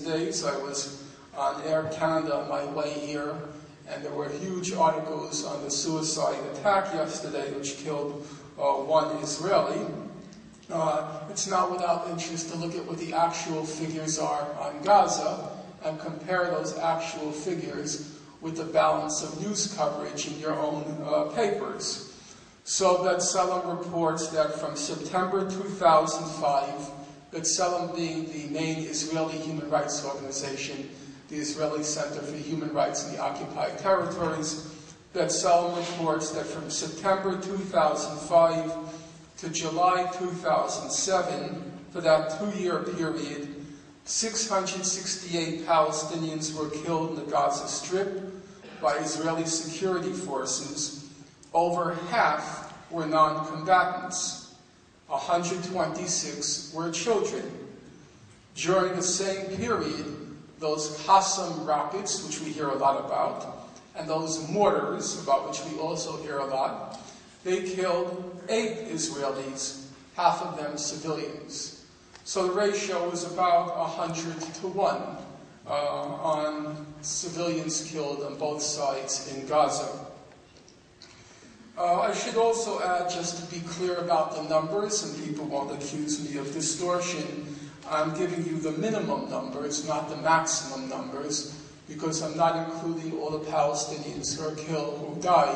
days. I was on Air Canada on my way here, and there were huge articles on the suicide attack yesterday, which killed one Israeli. It's not without interest to look at what the actual figures are on Gaza and compare those actual figures with the balance of news coverage in your own papers. So B'Tselem reports that from September 2005, B'Tselem being the main Israeli human rights organization, the Israeli Center for Human Rights in the Occupied Territories, B'Tselem reports that from September 2005 to July 2007, for that 2-year period, 668 Palestinians were killed in the Gaza Strip by Israeli security forces. Over half were non-combatants. 126 were children. During the same period, those Qassam rockets, which we hear a lot about, and those mortars, about which we also hear a lot, they killed 8 Israelis, half of them civilians. So the ratio is about 100 to 1 on civilians killed on both sides in Gaza. I should also add, just to be clear about the numbers, and people won't accuse me of distortion, I'm giving you the minimum numbers, not the maximum numbers, because I'm not including all the Palestinians who are killed, who die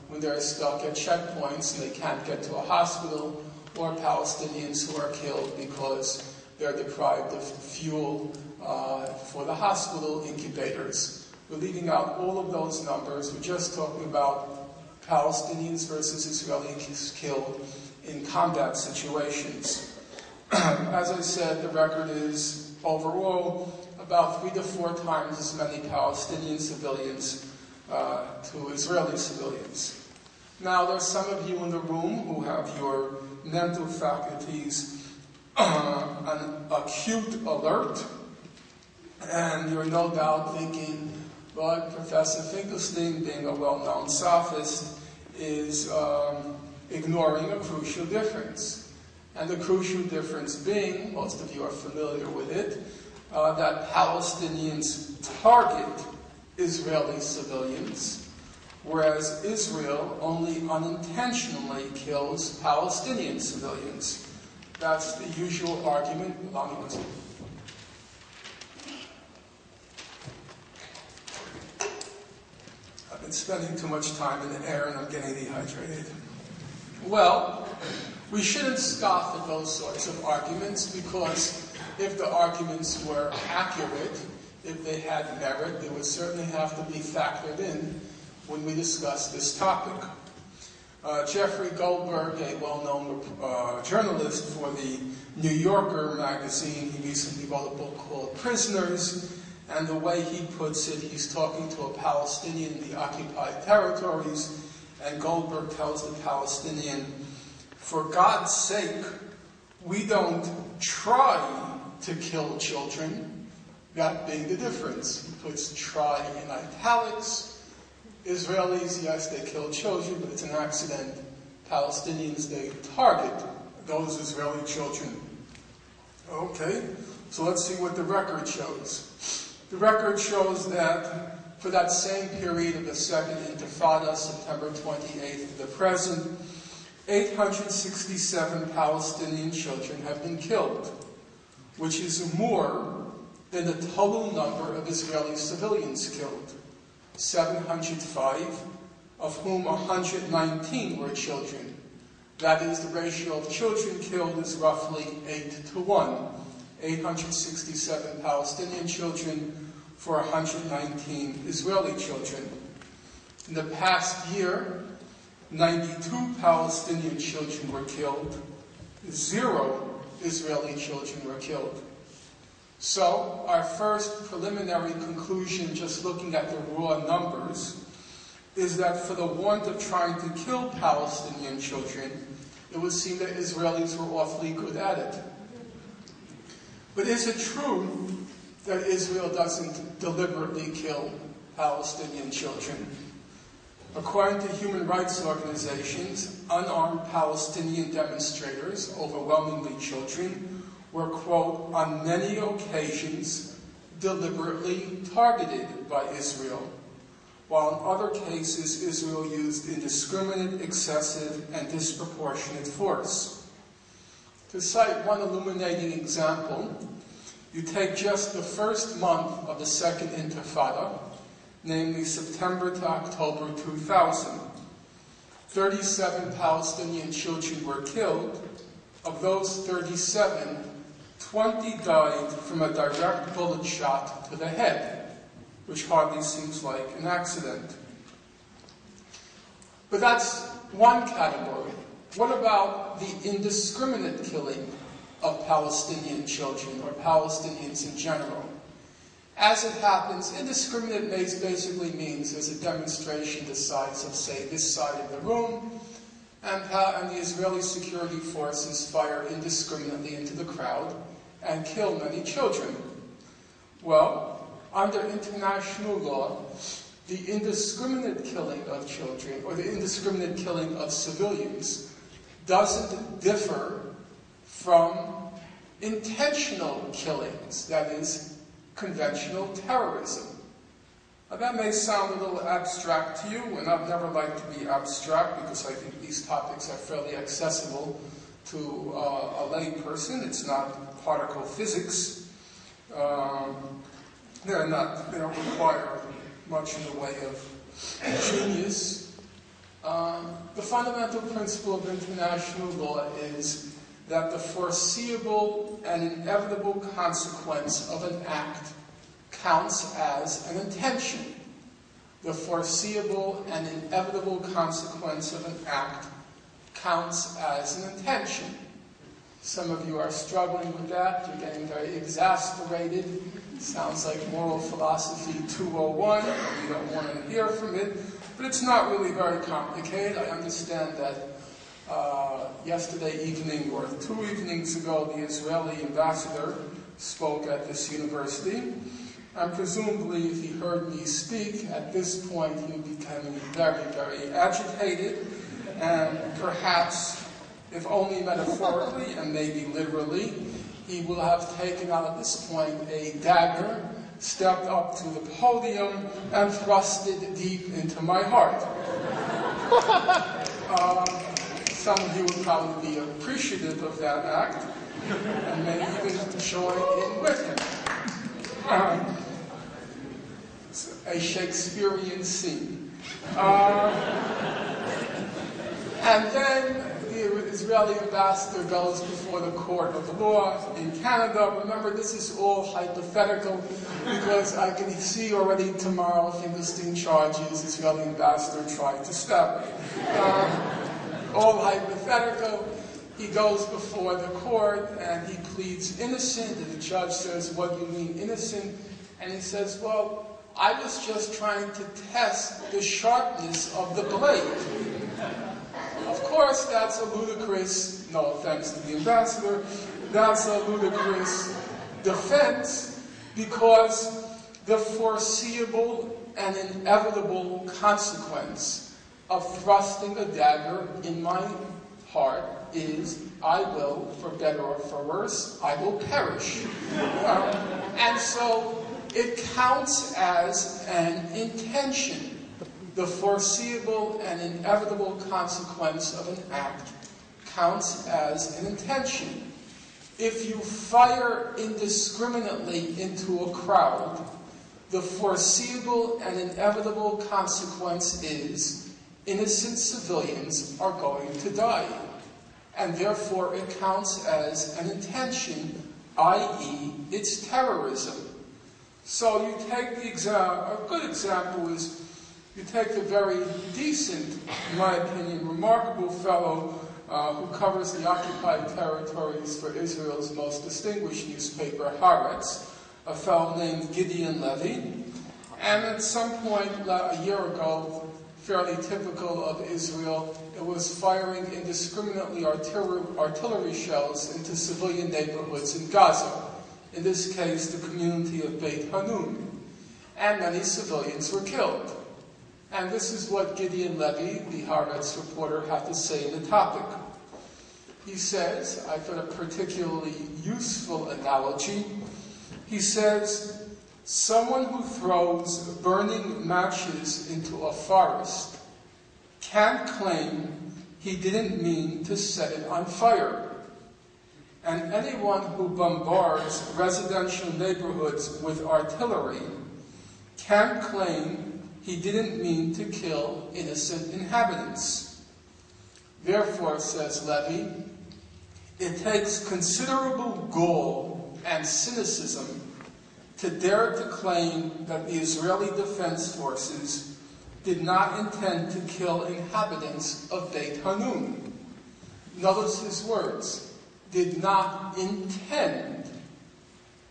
when they're stuck at checkpoints and they can't get to a hospital, or Palestinians who are killed because they're deprived of fuel for the hospital incubators. We're leaving out all of those numbers. We're just talking about Palestinians versus Israelis killed in combat situations. As I said, the record is overall about 3 to 4 times as many Palestinian civilians to Israeli civilians. Now, there's some of you in the room who have your mental faculties on acute alert, and you're no doubt thinking, but Professor Finkelstein, being a well-known sophist, is ignoring a crucial difference. And the crucial difference being, most of you are familiar with it, that Palestinians target Israeli civilians, whereas Israel only unintentionally kills Palestinian civilians. That's the usual argument. Allow me one second. I've been spending too much time in the air and I'm getting dehydrated. Well, we shouldn't scoff at those sorts of arguments, because if the arguments were accurate, if they had merit, they would certainly have to be factored in when we discuss this topic. Jeffrey Goldberg, a well-known journalist for the New Yorker magazine, he recently wrote a book called Prisoners, and the way he puts it, he's talking to a Palestinian in the occupied territories, and Goldberg tells the Palestinian, "For God's sake, we don't try to kill children," that being the difference. He puts try in italics. Israelis, yes, they kill children, but it's an accident. Palestinians, they target those Israeli children. Okay, so let's see what the record shows. The record shows that for that same period of the Second Intifada, September 28th to the present, 867 Palestinian children have been killed, which is more than the total number of Israeli civilians killed, 705, of whom 119 were children. That is, the ratio of children killed is roughly 8 to 1. 867 Palestinian children for 119 Israeli children. In the past year, 92 Palestinian children were killed, 0 Israeli children were killed. So, our first preliminary conclusion, just looking at the raw numbers, is that for the want of trying to kill Palestinian children, it would seem that Israelis were awfully good at it. But is it true that Israel doesn't deliberately kill Palestinian children? According to human rights organizations, unarmed Palestinian demonstrators, overwhelmingly children, were, quote, on many occasions deliberately targeted by Israel, while in other cases Israel used indiscriminate, excessive, and disproportionate force. To cite one illuminating example, you take just the first month of the Second Intifada, namely September to October 2000. 37 Palestinian children were killed. Of those 37, 20 died from a direct bullet shot to the head, which hardly seems like an accident. But that's one category. What about the indiscriminate killing of Palestinian children, or Palestinians in general? As it happens, indiscriminate basically means there's a demonstration the size of, say, this side of the room, and the Israeli security forces fire indiscriminately into the crowd and kill many children. Well, under international law, the indiscriminate killing of children, or the indiscriminate killing of civilians, doesn't differ from intentional killings, that is, conventional terrorism. Now, that may sound a little abstract to you, and I've never liked to be abstract because I think these topics are fairly accessible to a lay person. It's not particle physics. They don't require much in the way of genius. The fundamental principle of international law is that the foreseeable and inevitable consequence of an act counts as an intention. The foreseeable and inevitable consequence of an act counts as an intention. Some of you are struggling with that. You're getting very exasperated. Sounds like moral philosophy 201. You don't want to hear from it. But it's not really very complicated. I understand that yesterday evening or 2 evenings ago, the Israeli ambassador spoke at this university. And presumably, if he heard me speak, at this point he would become very, very agitated. And perhaps, if only metaphorically and maybe literally, he will have taken out at this point a dagger, stepped up to the podium, and thrust it deep into my heart. Some of you would probably be appreciative of that act, and may even join in with him. It's a Shakespearean scene. And then the Israeli ambassador goes before the court of law in Canada. Remember, this is all hypothetical, because I can see already tomorrow Finkelstein charges Israeli ambassador tried to stab me. All hypothetical. He goes before the court and he pleads innocent, and the judge says, "What do you mean innocent?" And he says, "Well, I was just trying to test the sharpness of the blade." Of course, that's a ludicrous, no offense to the ambassador, that's a ludicrous defense, because the foreseeable and inevitable consequence of thrusting a dagger in my heart is I will, for better or for worse, I will perish. And so it counts as an intention. The foreseeable and inevitable consequence of an act counts as an intention. If you fire indiscriminately into a crowd, the foreseeable and inevitable consequence is innocent civilians are going to die. And therefore it counts as an intention, i.e. it's terrorism. So you take the example, a good example is, you take the very decent, in my opinion, remarkable fellow who covers the occupied territories for Israel's most distinguished newspaper, Haaretz, a fellow named Gideon Levy. And at some point a year ago, fairly typical of Israel, it was firing indiscriminately artillery shells into civilian neighborhoods in Gaza, in this case the community of Beit Hanun. And many civilians were killed. And this is what Gideon Levy, the Haaretz reporter, had to say on the topic. He says, I thought a particularly useful analogy, he says, Someone who throws burning matches into a forest can't claim he didn't mean to set it on fire. And anyone who bombards residential neighborhoods with artillery can't claim he didn't mean to kill innocent inhabitants. Therefore, says Levy, it takes considerable gall and cynicism to dare to claim that the Israeli Defense Forces did not intend to kill inhabitants of Beit Hanun. Notice his words, did not intend.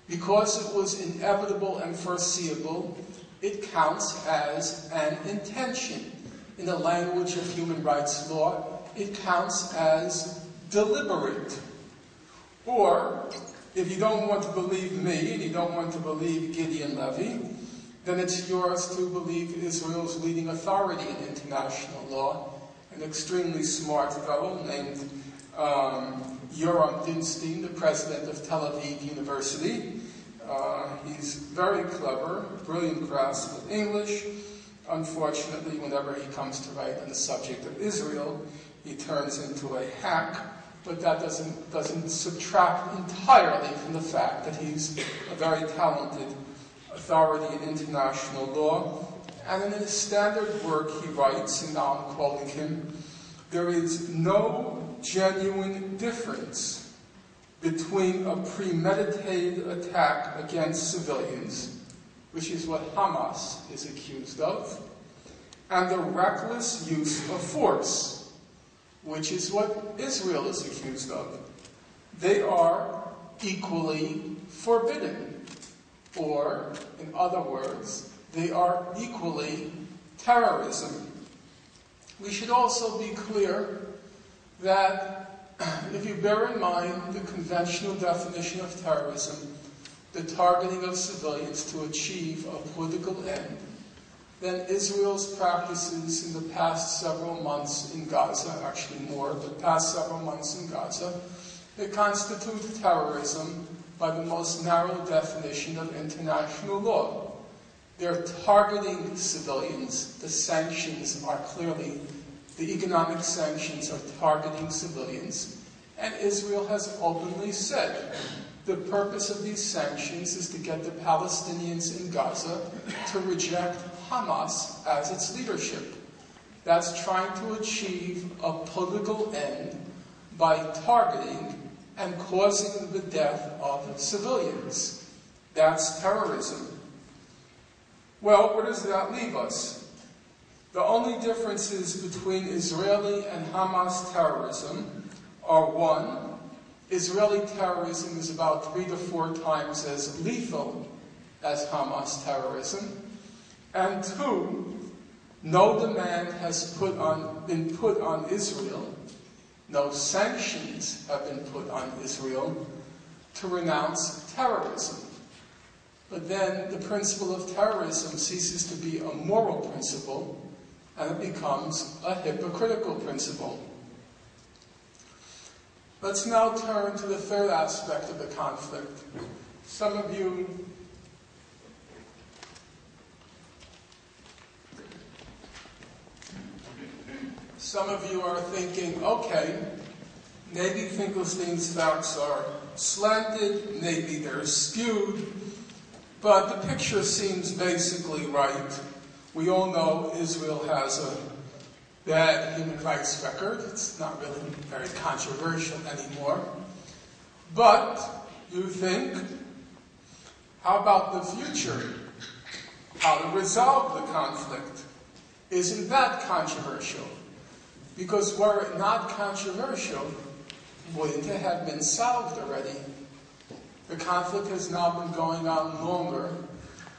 Because it was inevitable and foreseeable, it counts as an intention. In the language of human rights law, it counts as deliberate. Or, if you don't want to believe me, and you don't want to believe Gideon Levy, then it's yours to believe Israel's leading authority in international law, an extremely smart fellow named Yoram Dinstein, the president of Tel Aviv University. He's very clever, brilliant grasp of English. Unfortunately, whenever he comes to write on the subject of Israel, he turns into a hack, but that doesn't subtract entirely from the fact that he's a very talented authority in international law. And in his standard work he writes, and now I'm quoting him, there is no genuine difference between a premeditated attack against civilians, which is what Hamas is accused of, and the reckless use of force, which is what Israel is accused of. They are equally forbidden, or, in other words, they are equally terrorism. We should also be clear that if you bear in mind the conventional definition of terrorism, the targeting of civilians to achieve a political end, then Israel's practices in the past several months in Gaza, actually more, but past several months in Gaza, they constitute terrorism by the most narrow definition of international law. They're targeting civilians. The sanctions are clearly, the economic sanctions are targeting civilians. And Israel has openly said the purpose of these sanctions is to get the Palestinians in Gaza to reject Hamas as its leadership. That's trying to achieve a political end by targeting and causing the death of civilians. That's terrorism. Well, where does that leave us? The only differences between Israeli and Hamas terrorism are: one, Israeli terrorism is about 3 to 4 times as lethal as Hamas terrorism, and 2, no demand has been put on Israel, no sanctions have been put on Israel to renounce terrorism. But then the principle of terrorism ceases to be a moral principle, and it becomes a hypocritical principle. Let's now turn to the third aspect of the conflict. Some of you are thinking, okay, maybe Finkelstein's facts are slanted, maybe they're skewed, but the picture seems basically right. We all know Israel has a bad human rights record. It's not really very controversial anymore. But you think, how about the future? How to resolve the conflict? Isn't that controversial? Because were it not controversial, wouldn't it have been solved already? The conflict has now been going on longer,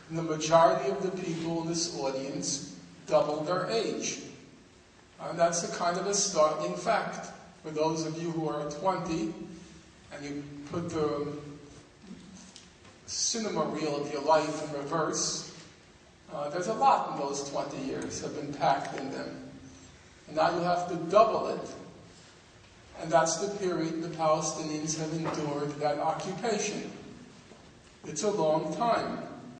and the majority of the people in this audience doubled their age. And that's a kind of a startling fact. For those of you who are 20, and you put the cinema reel of your life in reverse, there's a lot in those 20 years have been packed in them. And now you have to double it. And that's the period the Palestinians have endured that occupation. It's a long time.